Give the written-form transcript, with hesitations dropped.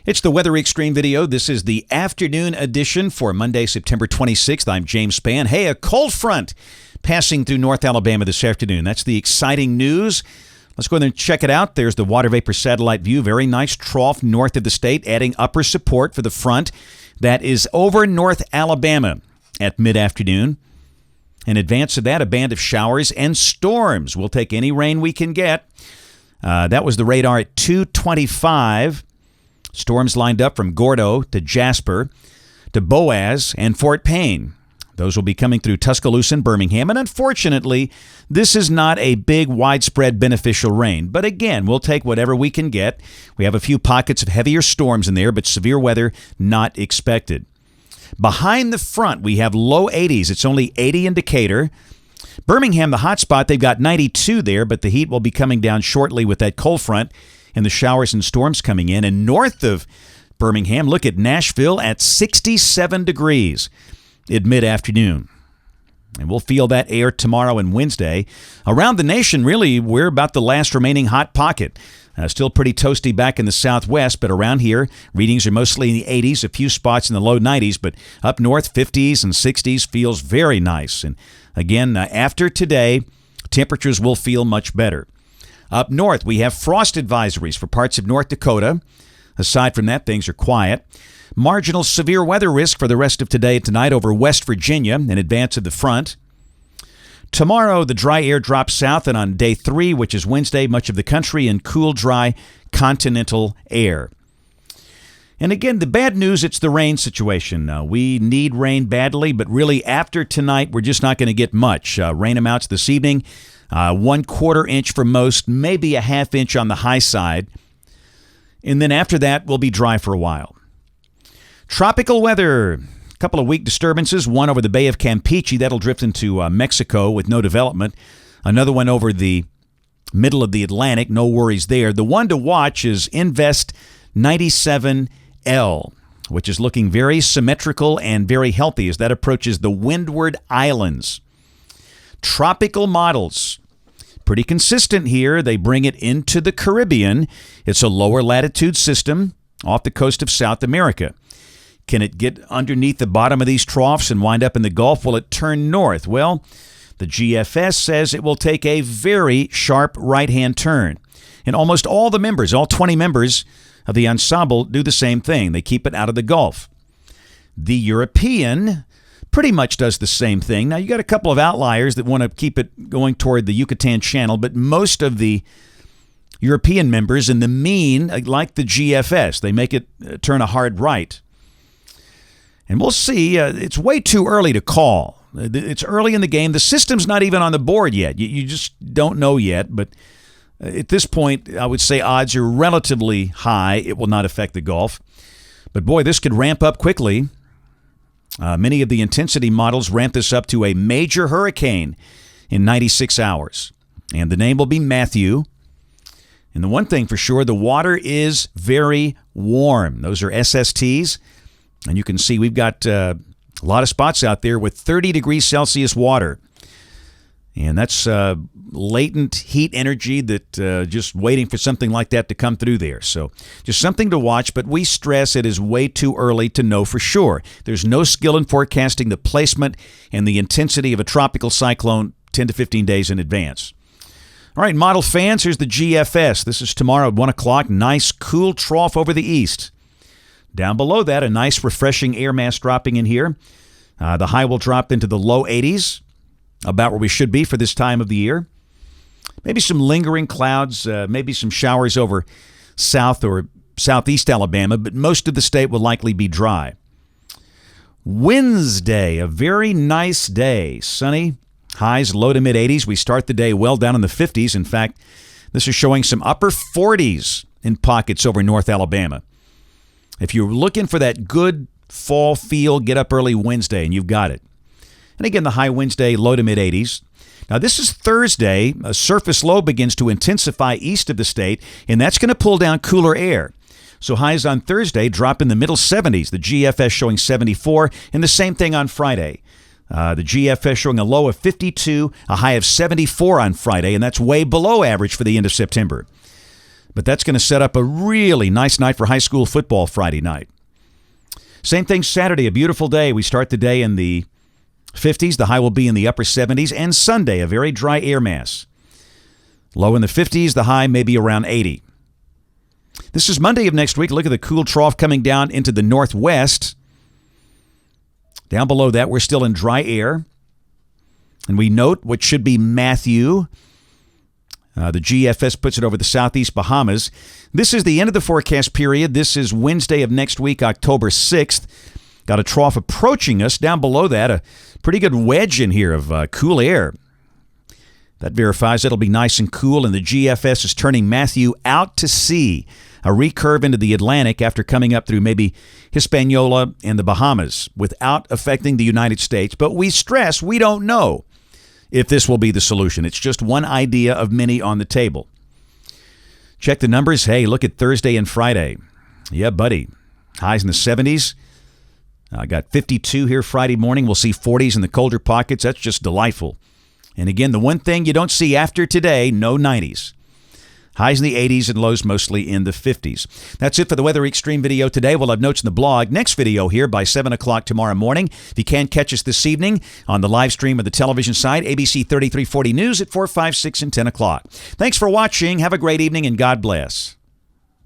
It's the Weather Xtreme video. This is the afternoon edition for Monday, September 26th. I'm James Spann. Hey, a cold front passing through North Alabama this afternoon. That's the exciting news. Let's go ahead and check it out. There's the water vapor satellite view. Very nice trough north of the state, adding upper support for the front that is over North Alabama at mid-afternoon. In advance of that, a band of showers and storms. We'll take any rain we can get. That was the radar at 2:25. Storms lined up from Gordo to Jasper to Boaz and Fort Payne. Those will be coming through Tuscaloosa and Birmingham. And unfortunately, this is not a big, widespread beneficial rain. But again, we'll take whatever we can get. We have a few pockets of heavier storms in there, but severe weather not expected. Behind the front, we have low 80s. It's only 80 in Decatur. Birmingham, the hot spot, they've got 92 there, but the heat will be coming down shortly with that cold front and the showers and storms coming in. And north of Birmingham, look at Nashville at 67 degrees at mid-afternoon. And we'll feel that air tomorrow and Wednesday. Around the nation, really, we're about the last remaining hot pocket. Still pretty toasty back in the southwest, but around here, readings are mostly in the 80s, a few spots in the low 90s, but up north, 50s and 60s feels very nice. And again, after today, temperatures will feel much better. Up north, we have frost advisories for parts of North Dakota. Aside from that, things are quiet. Marginal severe weather risk for the rest of today and tonight over West Virginia in advance of the front. Tomorrow, the dry air drops south, and on day 3, which is Wednesday, much of the country in cool, dry continental air. And again, the bad news, it's the rain situation. We need rain badly, but really after tonight, we're just not going to get much. Rain amounts this evening, 1/4 inch for most, maybe a ½ inch on the high side. And then after that, we'll be dry for a while. Tropical weather. A couple of weak disturbances, one over the Bay of Campeche. That'll drift into Mexico with no development. Another one over the middle of the Atlantic. No worries there. The one to watch is Invest 97L, which is looking very symmetrical and very healthy as that approaches the Windward Islands. Tropical models. Pretty consistent here. They bring it into the Caribbean. It's a lower latitude system off the coast of South America. Can it get underneath the bottom of these troughs and wind up in the Gulf? Will it turn north? Well, the GFS says it will take a very sharp right-hand turn. And almost all the members, all 20 members of the ensemble, do the same thing. They keep it out of the Gulf. The European pretty much does the same thing. Now, you got a couple of outliers that want to keep it going toward the Yucatan Channel, but most of the European members in the mean, like the GFS, they make it turn a hard right. And we'll see. It's way too early to call. It's early in the game. The system's not even on the board yet. You just don't know yet. But at this point, I would say odds are relatively high. It will not affect the Gulf. But boy, this could ramp up quickly. Many of the intensity models ramp this up to a major hurricane in 96 hours. And the name will be Matthew. And the one thing for sure, the water is very warm. Those are SSTs. And you can see we've got a lot of spots out there with 30 degrees Celsius water. And that's latent heat energy that just waiting for something like that to come through there. So just something to watch, but we stress it is way too early to know for sure. There's no skill in forecasting the placement and the intensity of a tropical cyclone 10 to 15 days in advance. All right, model fans, here's the GFS. This is tomorrow at 1 o'clock. Nice, cool trough over the east. Down below that, a nice, refreshing air mass dropping in here. The high will drop into the low 80s, about where we should be for this time of the year. Maybe some lingering clouds, maybe some showers over south or southeast Alabama, but most of the state will likely be dry. Wednesday, a very nice day. Sunny, highs low to mid-80s. We start the day well down in the 50s. In fact, this is showing some upper 40s in pockets over North Alabama. If you're looking for that good fall feel, get up early Wednesday, and you've got it. And again, the high Wednesday, low to mid-80s. Now, this is Thursday. A surface low begins to intensify east of the state, and that's going to pull down cooler air. So highs on Thursday drop in the middle 70s. The GFS showing 74, and the same thing on Friday. The GFS showing a low of 52, a high of 74 on Friday, and that's way below average for the end of September. But that's going to set up a really nice night for high school football Friday night. Same thing Saturday, a beautiful day. We start the day in the 50s. The high will be in the upper 70s. And Sunday, a very dry air mass. Low in the 50s, the high may be around 80. This is Monday of next week. Look at the cool trough coming down into the northwest. Down below that, we're still in dry air. And we note what should be Matthew. The GFS puts it over the southeast Bahamas. This is the end of the forecast period. This is Wednesday of next week, October 6th. Got a trough approaching us. Down below that, a pretty good wedge in here of cool air. That verifies it'll be nice and cool, and the GFS is turning Matthew out to sea. A recurve into the Atlantic after coming up through maybe Hispaniola and the Bahamas without affecting the United States. But we stress we don't know if this will be the solution. It's just one idea of many on the table. Check the numbers. Hey, look at Thursday and Friday. Yeah, buddy. Highs in the 70s. I got 52 here Friday morning. We'll see 40s in the colder pockets. That's just delightful. And again, the one thing you don't see after today, no 90s. Highs in the 80s and lows mostly in the 50s. That's it for the Weather Xtreme video today. We'll have notes in the blog. Next video here by 7 o'clock tomorrow morning. If you can't catch us this evening on the live stream of the television side, ABC 3340 News at 4, 5, 6, and 10 o'clock. Thanks for watching. Have a great evening and God bless.